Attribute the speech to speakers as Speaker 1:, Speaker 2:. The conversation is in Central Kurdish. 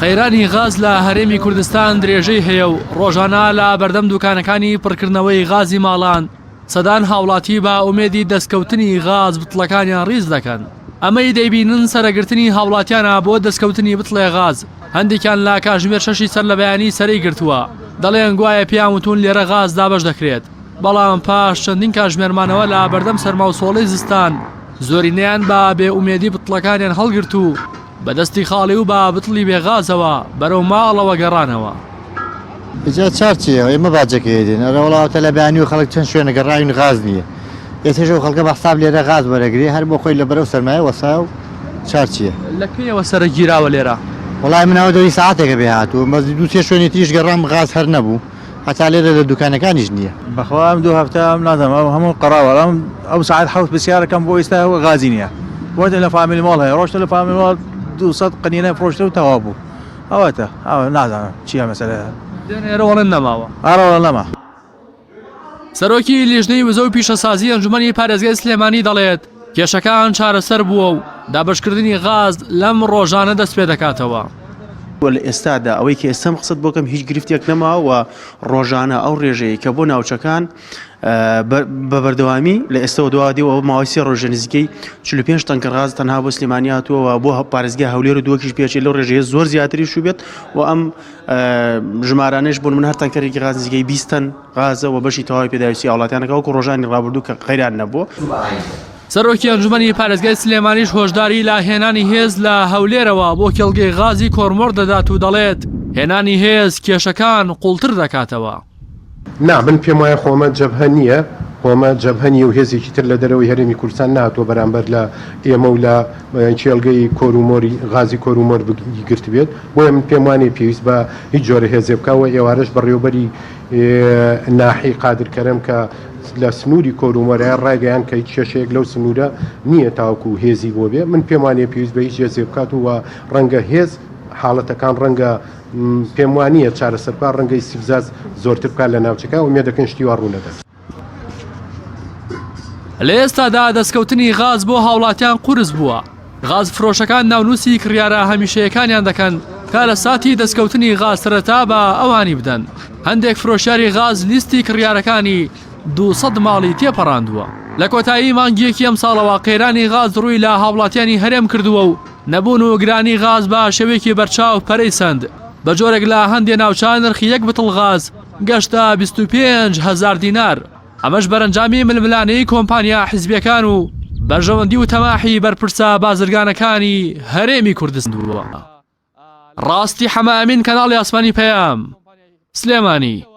Speaker 1: قەیرانی غاز لە هەرێمی کوردستان درێژەی هەیە و ڕۆژانە لە بەردەم دوکانەکانی پڕکردنەوەی غازی ماڵان سەدان هاوڵاتی بە ئومێدی دەستکەوتنی غاز بتڵەکانیان ڕیز دەکەن. ئەمەی دەیبینن سەرەگرتنی هاوڵاتیانە بۆ دەستکەوتنی بتڵێ غاز. هەندێکیان لە کاتژمێر 6 سەر لە بەیانی سەرەی گرتووە. دەڵێن گوایە پەیام وتون لێرە غاز دابەش دەکرێت. بەڵام پاش چەندین کاتژمێرمانەوە لە بەردەم سەرما و سۆڵەی زستان زۆرینەیان بە بێ ئومێدی بتڵەکانیان هەڵگرت و بەدەستی خاڵی و بە بتڵی بێغازەوە بەرەو ماڵەوە گەڕانەوە.
Speaker 2: بجا چارچیە ئێمە باجەکەیدین ئەرە وڵاتە لە بەیانی و خەڵک چەند شوێنە گەڕاوین غاز نییە. ئێتەژە و خەڵکە بەحساب لێرە غاز وەرەگری هەر بۆ خۆی لە بەرەو سەرمایە وەسا و چارچیە.
Speaker 1: لەکوێوە سەرە گیراوە لێرە؟
Speaker 2: وڵای منەوە دەوی ساعتێکە بێ هاتووە مەزی دوو سێ شوێنی تریش گەڕام غاز هەر نەبوو. هەتا لێرە لە دوکانەکانیش نییە.
Speaker 3: بەخوا ئەم دوو هەفتە ئەم نازانم هەموو قەڕاوە ئەو ساعت حەوت پرسیارەکەم بۆ ئێستا غازی نییە. بۆتە لە فامیلی ماڵ هەیە ڕۆشتە لە فامیلی ماڵ 200 قنینە فرۆشتە و تەواو بوو. ئەوەتە ئەوە نازانم چییە مەسەلەیە.
Speaker 1: دێنێرە وەڵێن نەماوە.
Speaker 3: ئارەوە نەما.
Speaker 1: سەرۆکی لیژنەی وزە و پیشەسازی ئەنجومەنی پارێزگای سلێمانی دەڵێت کێشەکان چارەسەر بووە و دابەشکردنی غاز لەم ڕۆژانە دەست پێ دەکاتەوە.
Speaker 4: لە ئێستادا ئەوەی کە ئێستام قسەت بۆکەم هیچ گرفتێک نەماوە ڕۆژانە ئەو ڕێژەیە کە بۆ ناوچەکان بە بەردەوامی لە ئێستەوە دوادیەوە ڕۆژە نزیکەی 45 تەنکە غاز تەنها بۆ سلێمانی هاتووە بۆ پارێزگای هەولێر و دووەکیش پێچێت لەو ڕێژەیە زۆر زیاتری شوبێت و ئەم ژمارانەش بۆن من هەر تەنکەرێکی غاز نزیکەی 20 تەن غازە و بەشی تەواوی پێداویستی هاوڵاتیانەکە وەکو ڕۆژانی ڕابردوو کە قەیران نەبووە.
Speaker 1: سەرۆکی ئەنجومەنی پارێزگای سلێمانیش هۆشداری لە هێنانی هێز لە هەولێرەوە بۆ کێڵگەی غازی کۆرمۆر دەدات و دەڵێت هێنانی هێز کێشەکان قوڵتر دەکاتەوە.
Speaker 5: نا من پێم وایە خۆمە جەبهە نییە خۆمە جەبهە نیە و هێزێکی تر لە دەرەوەی هەرێمی کوردستان نهاتوە بەرامبەر لە ئێمە و لە کێڵگەی کۆرومۆری غازی کۆرومۆر گرت بێت بۆیە من پێم وانێ پێویست بە هیچ جۆرە هێزێ بکەوە ئێوارەش بەڕێوەبەری ناحی قادرکەرم کە لە سنووری کۆرومۆرە ڕایگەیان کە هیچ کێشەیەک لەو سنوورە نییە تاوەکو هێزی بۆ بێ من پێم وانێ پێویست بە هیچ هێزێ بکات و ڕەنگە هێز حاڵەتەکان ڕەنگە پێم وانییە چارەسەرکە ڕەنگەی سیبزاز زۆرتر بکات لە ناوچەکە و ئومێدەکەن شتی وا ڕوونەدەن.
Speaker 1: لە ئێستادا دەستکەوتنی غاز بۆ هاوڵاتیان قورس بووە. غاز فرۆشەکان ناونووسی کڕیارە هەمیشەیەکانیان دەکەن کا لە ساتی دەستکەوتنی غاز سەرەتا بە ئەوانی بدەن. هەندێک فرۆشیاری غاز لیستی کڕیارەکانی 200 ماڵی تێپەڕاندووە. لە کۆتایی مانگیەکی ئەم ساڵەوە قەیرانی غاز ڕووی لە هاوڵاتیانی هەرێم کردووە و نەبوون و گرانی غاز بە شێوەیەکی بەرچاو پەرەی سند. بە جۆرێک لە هەندێک ناوچان نرخی 1 بتڵ غاز گەشتە 25,000 دینار. ئەمەش بەرەنجامی ململانەی کۆمپانیا حیزبیەکان و بەرژەوەندی و تەماحی بەرپرسە بازرگانەکانی هەرێمی کوردستان بووە. ڕاستی حەمامین کەناڵی ئاسمانی پەیام سلێمانی.